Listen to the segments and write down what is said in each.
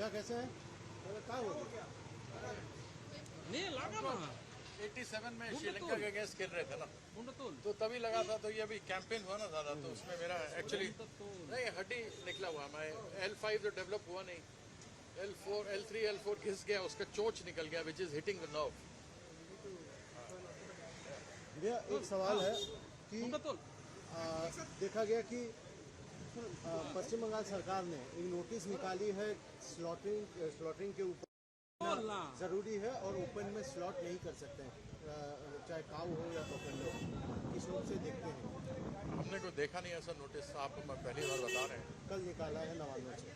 भैया कैसे हैं? क्या हो गया? नहीं लगा ना 87 में श्रीलंका के अगेंस्ट खेल रहे थे ना, तो तभी लगा था। तो ये अभी कैंपेन हुआ ना ज्यादा, तो उसमें मेरा एक्चुअली नहीं हड्डी निकला हुआ। मैं L5 जो डेवलप हुआ नहीं, L4 L3 L4 घिस गया, उसका चोच निकल गया, which is hitting the nerve. भैया एक सवाल है कि देखा गया कि पश्चिम बंगाल सरकार ने एक नोटिस निकाली है स्लॉटरिंग के ऊपर जरूरी है और ओपन में स्लॉट नहीं कर सकते हैं, चाहे काऊ हो या बफेलो। किस रूप से देखते हैं? हमने को देखा नहीं ऐसा नोटिस, आपको मैं पहली बार बता रहे हैं। कल निकाला है नवान्नवे से।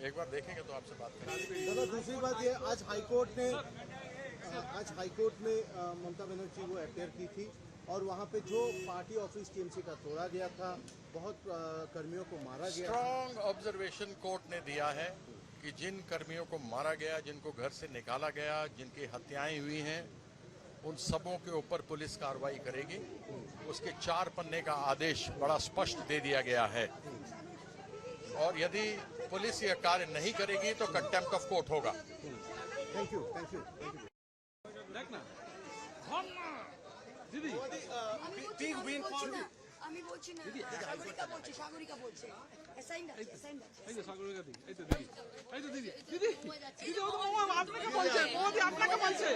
एक बार देखेंगे तो आपसे बात करेंगे। दादा दूसरी बात ये, आज हाईकोर्ट में ममता बनर्जी वो अपेयर की थी और वहाँ पे जो पार्टी ऑफिस टीएमसी का तोड़ा गया था, बहुत कर्मियों को मारा गया। स्ट्रॉन्ग ऑब्जर्वेशन कोर्ट ने दिया है कि जिन कर्मियों को मारा गया, जिनको घर से निकाला गया, जिनकी हत्याएं हुई हैं, उन सबों के ऊपर पुलिस कार्रवाई करेगी। उसके 4 पन्ने का आदेश बड़ा स्पष्ट दे दिया गया है और यदि पुलिस यह कार्य नहीं करेगी तो कंटेम्प्ट ऑफ कोर्ट होगा। Thank you thank you thank you. দিদি বিগ উইন ফর আমি বলছি না সাগরিকা বলছে অ্যাসাইন আছে এই তো সাগরিকা দিদি, এই তো দিদি, এই তো দিদি দিদি দিদি ও তো আপনাকে বলছে, মোদি আপনাকে বলছে।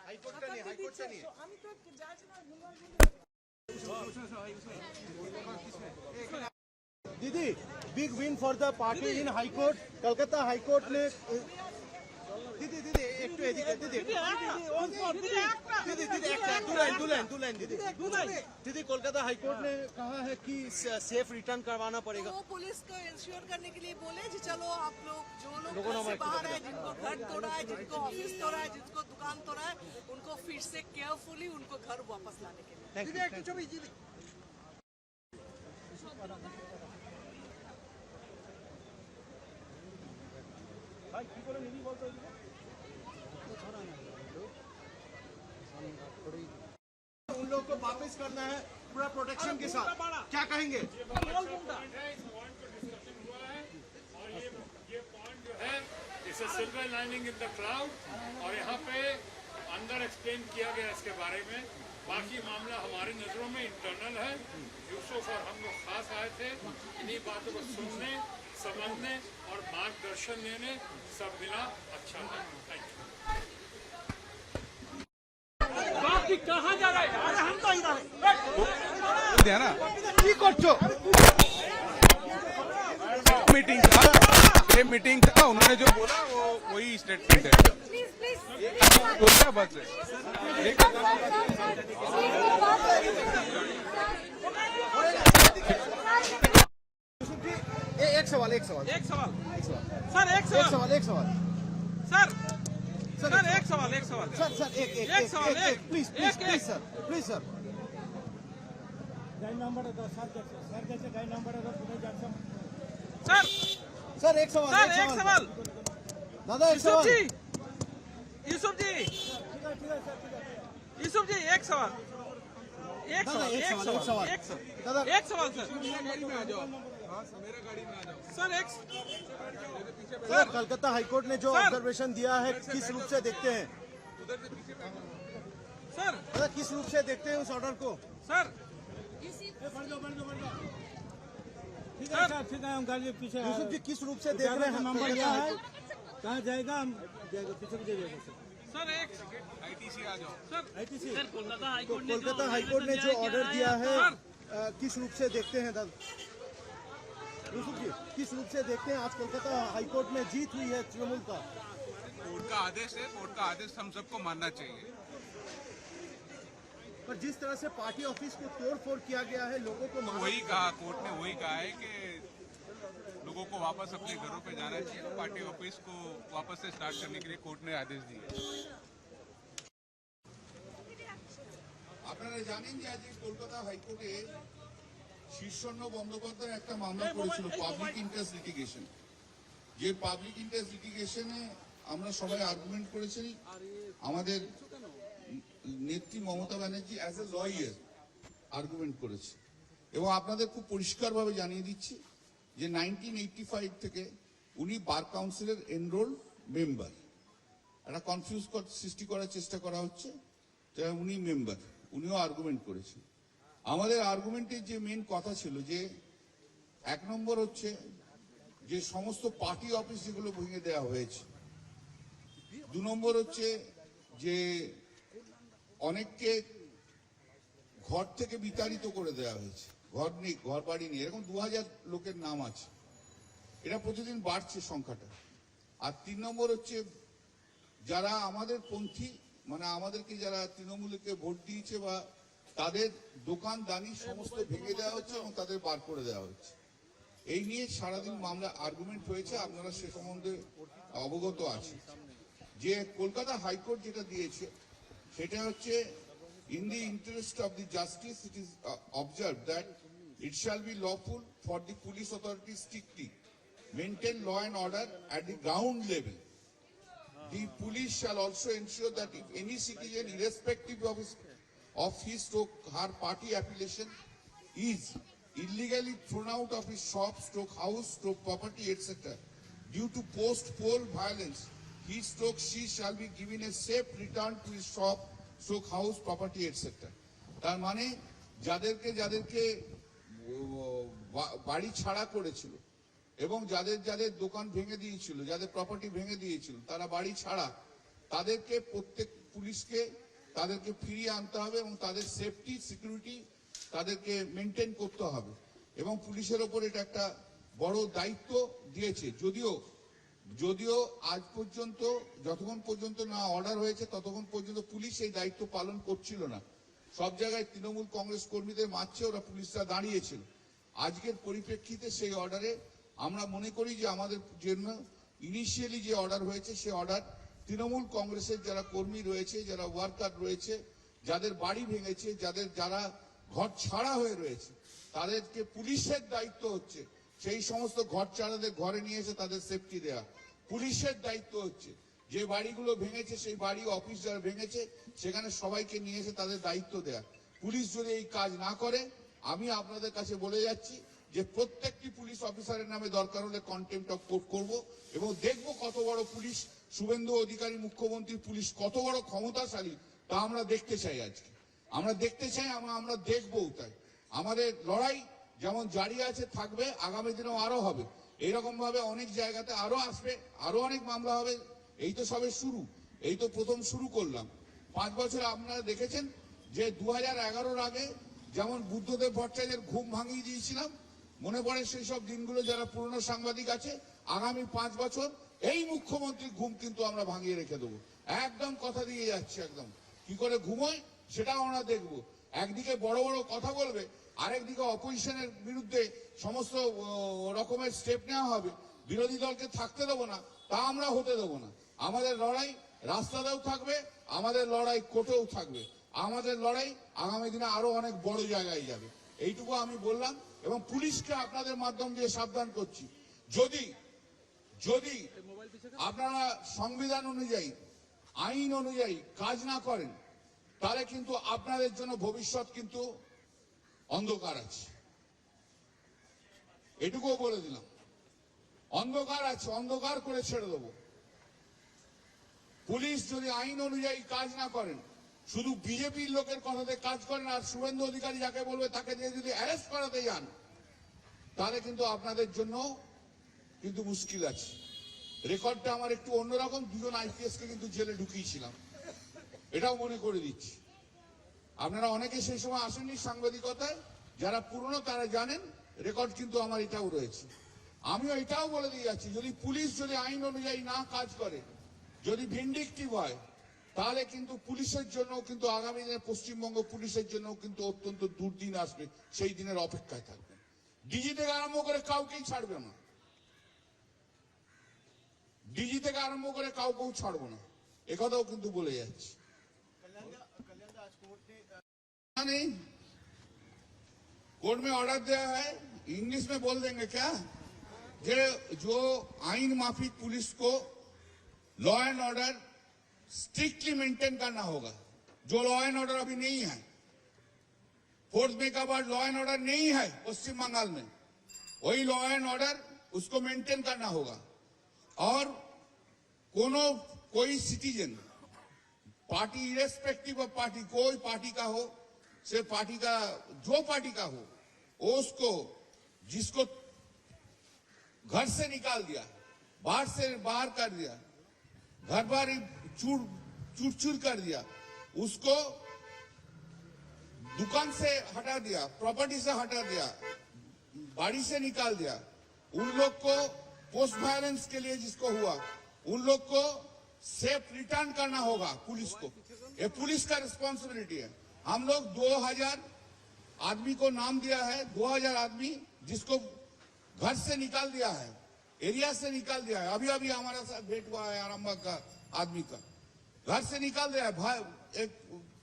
হাইকোর্টটা নিয়ে আমি তো জাজ না। दीदी big win for the party in high court. Calcutta high court ने दीदी दीदी एक तो दीदी दीदी दीदी कोलकाता हाई कोर्ट ने कहा है कि सेफ रिटर्न करवाना पड़ेगा। तो वो पुलिस को इंश्योर करने के लिए बोले जी चलो आप लोग जो लोग घर से बाहर है, जिनको घर तोड़ा है, जिनको ऑफिस तोड़ा है, जिनको दुकान तोड़ा है, उनको फिर से केयरफुली उनको घर वापस लाने के लिए। उन लोगों को वापस करना है पूरा प्रोटेक्शन के साथ, क्या कहेंगे? इसे silver lining in the crowd, और यहाँ पे अंदर एक्सप्लेन किया गया इसके बारे में। बाकी मामला हमारी नजरों में इंटरनल है। यूसुफ और हम लोग खास आए थे इन्हीं बातों को सुनने, समझने और मार्गदर्शन लेने। सब मिला अच्छा है। Thank you. বাকি कहाँ जा रहा है? अरे हम तो इधर है ना की करछो मीटिंग था, उन्होंने जो बोला वो वही स्टेटमेंट है। प्लीज प्लीज बोलता बस है। एक सवाल एक सवाल एक सवाल सर, एक सवाल सर सर, एक सवाल एक सवाल सर सर एक please please please sir please sir sir sir एक सवाल सर एक सवाल दादा एक यूसुफ सवाल जी यूसुफ जी एक सवाल एक दादा सवाल एक सवाल एक सवाल दादा एक सवाल सर सर एक सर कलकत्ता हाईकोर्ट ने जो सर। ऑब्जर्वेशन दिया है किस रूप से देखते हैं? सर दादा किस रूप से देखते हैं उस ऑर्डर को? सर ठीक है हम गाड़ी पीछे यूसुफ जी किस रूप से देख रहे हैं? नंबर लिया है, कहाँ जाएगा हम जाएगा पीछे भी जाइएगा सर एक आईटीसी आ जाओ। Sir ITC Kolkata Kolkata high court ने जो ऑर्डर दिया है किस रूप से देखते हैं दादा? यूसुफ जी किस रूप से देखते हैं? आज कोलकाता हाईकोर्ट में जीत हुई है तृणमूल का। कोर्ट का आदेश है, कोर्ट का आदेश हम सबको मानना चाहिए। पर जिस तरह से पार्टी ऑफिस को तोड़फोड़ किया गया है, लोगों को मारा वही कहा, कोर्ट ने वही कहा है कि लोगों को वापस अपने घरों पे जाना चाहिए। पार्टी ऑफिस को वापस से स्टार्ट करने के लिए कोर्ट ने आदेश दिए। আপনারা জানেন যে আজকে কলকাতা হাইকোর্টে শীর্ষন্য বন্দ্যোপাধ্যায় একটা মামলা করেছিল পাবলিক ইন্টারেস্ট লিটিগেশন। যে পাবলিক ইন্টারেস্ট লিটিগেশনে আমরা সবাই আর্গুমেন্ট করেছি, আমাদের নেত্রী Mamata Banerjee as a lawyer argument করেছে। এবং আপনাদের খুব পরিষ্কারভাবে জানিয়ে দিচ্ছি যে 1985 থেকে উনি বার কাউন্সিলের এনরোল মেম্বার। একটা কনফিউজ সৃষ্টি করার চেষ্টা করা হচ্ছে, যে উনি মেম্বার, উনিও আর্গুমেন্ট করেছেন। আমাদের আর্গুমেন্টের যে মেন কথা ছিল যে 1 নম্বর হচ্ছে যে সমস্ত পার্টি অফিস যেগুলো ভেঙে দেওয়া হয়েছে, 2 নম্বর হচ্ছে যে অনেককে ঘর থেকে বিতাড়িত করে দেওয়া হয়েছে, ঘর নেই, ঘর বাড়ি নেই, এরকম 2000 লোকের নাম আছে, এটা প্রতিদিন বাড়ছে সংখ্যাটা। আর 3 নম্বর হচ্ছে যারা আমাদের পন্থী, মানে আমাদেরকে যারা তৃণমূলকে ভোট দিয়েছে বা তাদের দোকান দানি সমস্ত ভেঙে দেওয়া হচ্ছে এবং তাদের বার করে দেওয়া হচ্ছে। এই নিয়ে সারাদিন মামলা আর্গুমেন্ট হয়েছে, আপনারা সে সম্বন্ধে অবগত আছেন। যে কলকাতা হাইকোর্ট যেটা দিয়েছে সেটা হচ্ছে in the interest of the justice it is observed that it shall be lawful for the police authorities strictly maintain law and order at the ground level. The police shall also ensure that if any citizen, irrespective of his or her party affiliation, is illegally thrown out of his shop, house, property, etc., due to post-poll violence, he or she shall be given a safe return to his shop, house, property, etc. তার মানে যাদেরকে যাদেরকে বাড়ি ছাড়া করেছিল এবং যাদের যাদের দোকান ভেঙে দিয়েছিল, যাদের প্রপার্টি ভেঙে দিয়েছিল, তারা বাড়ি ছাড়া, তাদেরকে প্রত্যেক পুলিশকে তাদেরকে ফিরিয়ে আনতে হবে এবং তাদের সেফটি সিকিউরিটি তাদেরকে মেনটেন করতে হবে। এবং পুলিশের ওপর এটা একটা বড় দায়িত্ব দিয়েছে। যদিও আজ পর্যন্ত যতক্ষণ পর্যন্ত না অর্ডার হয়েছে ততক্ষণ পর্যন্ত পুলিশ এই দায়িত্ব পালন করছিল না। সব জায়গায় তৃণমূল কংগ্রেস কর্মীদের মারছে, ওরা পুলিশরা দাঁড়িয়েছিল। আজকের পরিপ্রেক্ষিতে সেই অর্ডারে আমরা মনে করি যে আমাদের জন্য ইনিশিয়ালি যে অর্ডার হয়েছে সে অর্ডার তৃণমূল কংগ্রেসের যারা কর্মী রয়েছে, যারা ওয়ার্কার রয়েছে, যাদের বাড়ি ভেঙেছে, যারা ঘর ছাড়া হয়ে রয়েছে, তাদেরকে পুলিশের দায়িত্ব হচ্ছে সেই সমস্ত ঘর ছাড়াদের ঘরে নিয়ে এসে তাদের সেফটি দেওয়া। পুলিশের দায়িত্ব হচ্ছে যে বাড়িগুলো ভেঙেছে সেই বাড়ি অফিস যারা ভেঙেছে সেখানে সবাইকে নিয়ে এসে তাদের দায়িত্ব দেয়া। পুলিশ যদি এই কাজ না করে, আমি আপনাদের কাছে বলে যাচ্ছি যে প্রত্যেকটি পুলিশ অফিসারের নামে দরকার হলে কন্টেম্প্ট অফ কোর্ট করব এবং দেখব কত বড় পুলিশ, শুভেন্দু অধিকারী মুখ্যমন্ত্রী পুলিশ কত বড় ক্ষমতাশালী তা আমরা দেখতে চাই। আজকে আমরা দেখতে চাই, আমরা দেখবও। তাই আমাদের লড়াই যেমন জারি আছে, থাকবে, আগামী দিনেও আরো হবে। এইরকম ভাবে অনেক জায়গাতে আরো আসবে, আরো অনেক মামলা হবে। এই তো সবে শুরু, এই তো প্রথম শুরু করলাম। 5 বছর আপনারা দেখেছেন যে 2011-র আগে যেমন বুদ্ধদেব ভট্টাচার্যের ঘুম ভাঙিয়ে দিয়েছিলাম, মনে পড়ে সেই সব দিনগুলো। যারা পুরনো সাংবাদিক আছে, আগামী 5 বছর এই মুখ্যমন্ত্রীর ঘুম কিন্তু আমরা ভাঙিয়ে রেখে দেবো। একদম কথা দিয়ে যাচ্ছি, একদম কি করে ঘুমোয় সেটাও আমরা দেখবো। একদিকে বড় বড় কথা বলবে, আরেকদিকে অপোজিশনের বিরুদ্ধে সমস্ত রকমের স্টেপ নেওয়া হবে। বিরোধী দলকে থাকতে দেবো না, তা আমরা হতে দেবো না। আমাদের লড়াই রাস্তাতেও থাকবে, আমাদের লড়াই কোর্টেও থাকবে, আমাদের লড়াই আগামী দিনে আরো অনেক বড় জায়গায় যাবে। এইটুকু আমি বললাম এবং পুলিশকে আপনাদের মাধ্যম দিয়ে সাবধান করছি, যদি আপনারা সংবিধান অনুযায়ী, আইন অনুযায়ী কাজ না করেন, তাহলে কিন্তু আপনাদের জন্য ভবিষ্যৎ কিন্তু অন্ধকার আছে। এটুকুও বলে দিলাম, অন্ধকার আছে, অন্ধকার করে ছেড়ে দেবো। পুলিশ যদি আইন অনুযায়ী কাজ না করেন, শুধু বিজেপির লোকের কথাতে কাজ করেন আর শুভেন্দু অধিকারী যাকে বলবে তাকে দিয়ে যদি অ্যারেস্ট করাতে যান, তাহলে কিন্তু আপনাদের জন্য কিন্তু মুশকিল আছে। রেকর্ডটা আমার একটু অন্যরকম, 2জন IPS কে কিন্তু জেলে ঢুকিয়েছিলাম, এটাও মনে করে দিচ্ছি। আপনারা অনেকে সেই সময় আসেননি সাংবাদিকতায়, যারা পুরনো তারা জানেন, রেকর্ড কিন্তু আমার এটাও রয়েছে। আমিও এটাও বলে দিয়ে যাচ্ছি, যদি পুলিশ যদি আইন অনুযায়ী না কাজ করে, যদি ভিন্ডিকটিভ হয়, তাহলে কিন্তু পুলিশের জন্য কিন্তু আগামী দিনে পশ্চিমবঙ্গ পুলিশের জন্য কিন্তু অত্যন্ত দুর্দিন আসবে। সেই দিনের অপেক্ষায় থাকবে। ডিজি থেকে আরম্ভ করে কাউকেই ছাড়বে না, ডিজি থেকে আরম্ভ করে কাউকেও ছাড়বো না, একথাও কিন্তু বলে যাচ্ছি। नहीं, कोर्ट में ऑर्डर दिया है, इंग्लिश में बोल देंगे क्या, जो आइन माफिक पुलिस को law and order strictly maintain करना होगा। जो लॉ एंड ऑर्डर अभी नहीं है, 4 मई का बाद लॉ एंड ऑर्डर नहीं है पश्चिम बंगाल में, वही लॉ एंड ऑर्डर उसको मेंटेन करना होगा। और कोई citizen party irrespective of party, कोई पार्टी का हो, से पार्टी का जो पार्टी का हो, वो उसको जिसको घर से निकाल दिया, बाहर कर दिया, घर बार चूर कर दिया, उसको दुकान से हटा दिया, प्रॉपर्टी से हटा दिया, बाड़ी से निकाल दिया, उन लोग को पोस्ट वायलेंस के लिए जिसको हुआ, उन लोग को सेफ रिटर्न करना होगा पुलिस को। ये पुलिस का रिस्पॉन्सिबिलिटी है। हम लोग 2000 आदमी को नाम दिया है, 2000 आदमी जिसको घर से निकाल दिया है, एरिया से निकाल दिया है। अभी अभी हमारा साथ भेंट हुआ है आरामबाग का आदमी का, घर से निकाल दिया है, एक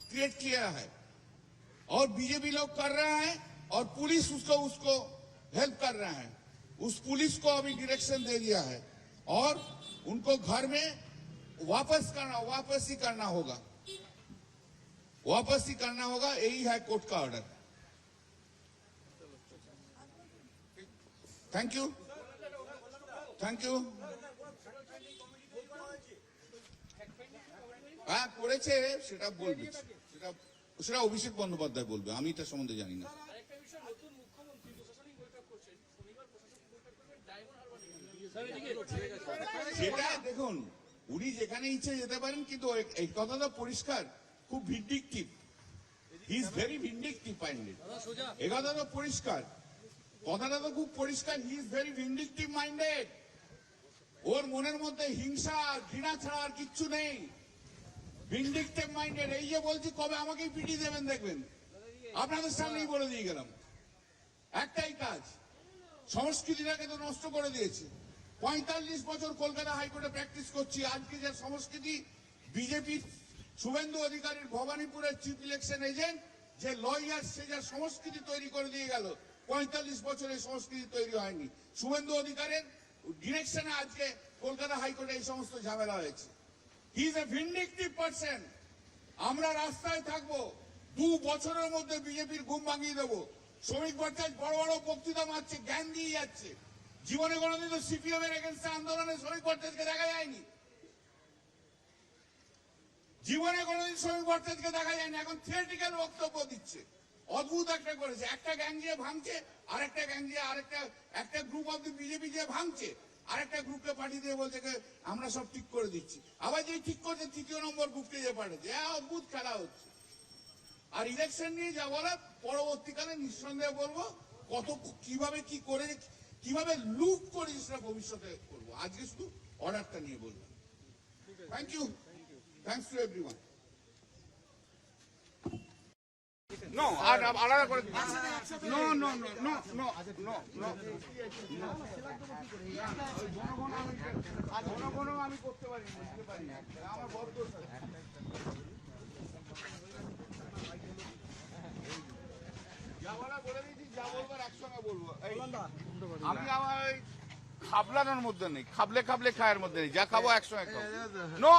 क्रिएट किया है, और बीजेपी लोग कर रहे हैं और पुलिस उसको हेल्प कर रहे हैं। उस पुलिस को अभी डायरेक्शन दे दिया है और उनको घर में वापस ही करना होगा, यही है कोर्ट का ऑर्डर। Thank you. হ্যাঁ করেছে, সেটা বলবে, সেটা অভিষেক বন্দ্যোপাধ্যায় বলবে, আমি এটা সম্বন্ধে জানি না। সেটা দেখুন, উনি যেখানে ইচ্ছে যেতে পারেন, কিন্তু এই কথাটা পরিষ্কার, খুব vindictive, he is very vindictive minded. এই কথাটা পরিষ্কার, কথাটা তো খুব পরিষ্কার, he is very vindictive minded. ওর মনের মধ্যে হিংসা ঘৃণা ছাড়া আর কিচ্ছু নেই। Vindictive minded. এই যে বলছি কবে আমাকেই পিটি দেবেন দেখবেন, আপনাদের সামনেই বলে দিয়ে গেলাম। একটাই কাজ, সংস্কৃতিটাকে তো নষ্ট করে দিয়েছে। 45 বছর কলকাতা হাইকোর্টে প্র্যাকটিস করছি, আজকে যে সংস্কৃতি বিজেপি শুভেন্দু অধিকারীর ভবানীপুরের চিফ ইলেকশন এজেন্ট যে লয়ার, সে যা সংস্কৃতি তৈরি করে দিয়ে গেল, 45 বছরের সংস্কৃতি তৈরি হয়নি। শুভেন্দু অধিকারের ডিরেকশনে আজকে কলকাতা হাইকোর্টে এই সমস্ত ঝামেলা হয়েছে। He is a vindictive person. আমরা রাস্তায় থাকবো, 2 বছরের মধ্যে বিজেপির ঘুম ভাঙিয়ে দেবো। শ্রমিক ভট্টাচার্য বড় বড় বক্তৃতা মারছে, জ্ঞান দিয়ে যাচ্ছে। জীবনে কোনোদিন তো সিপিএম এর এগেন্স্টে আন্দোলনে শ্রমিক ভট্টাচার্যকে দেখা যায়নি, জীবনে কোনোদিন শ্রমিক ভট্টাচার্যকে দেখা যায়নি। এখন থিওরিটিক্যাল বক্তব্য দিচ্ছে, অদ্ভুত একটা করেছে। একটা গ্যাং দিয়ে ভাঙছে, আরেকটা গ্যাং দিয়ে একটা গ্রুপ অফ দি বিজেপি যে ভাঙছে, আরেকটা গ্রুপকে পাঠিয়ে দিয়ে বলছে আমরা সব ঠিক করে দিচ্ছি। আবার যে ঠিক করছে, 3য় নম্বর গ্রুপকে যে পাঠাচ্ছে। অদ্ভুত খেলা হচ্ছে। আর ইলেকশন নিয়ে যা বলা, পরবর্তীকালে নিঃসন্দেহে বলবো কত কিভাবে কি করে কিভাবে লুট করে সেটা ভবিষ্যতে করবো। আজকে শুধু অর্ডারটা নিয়ে বলবো। Thank you, thanks to everyone. No, আর আলাদা করে no no no no no no no জনগণও আমি করতে পারি না, বুঝতে পারি না, আমার বদ্ধ যা বলা বলে দিয়েছি, যা বলবার একসঙ্গে বলবো। আমি আমার ওই খাবলানোর মধ্যে নেই, খাবলে খায়ের মধ্যে নেই, যা খাবো একসঙ্গে খাবো। নো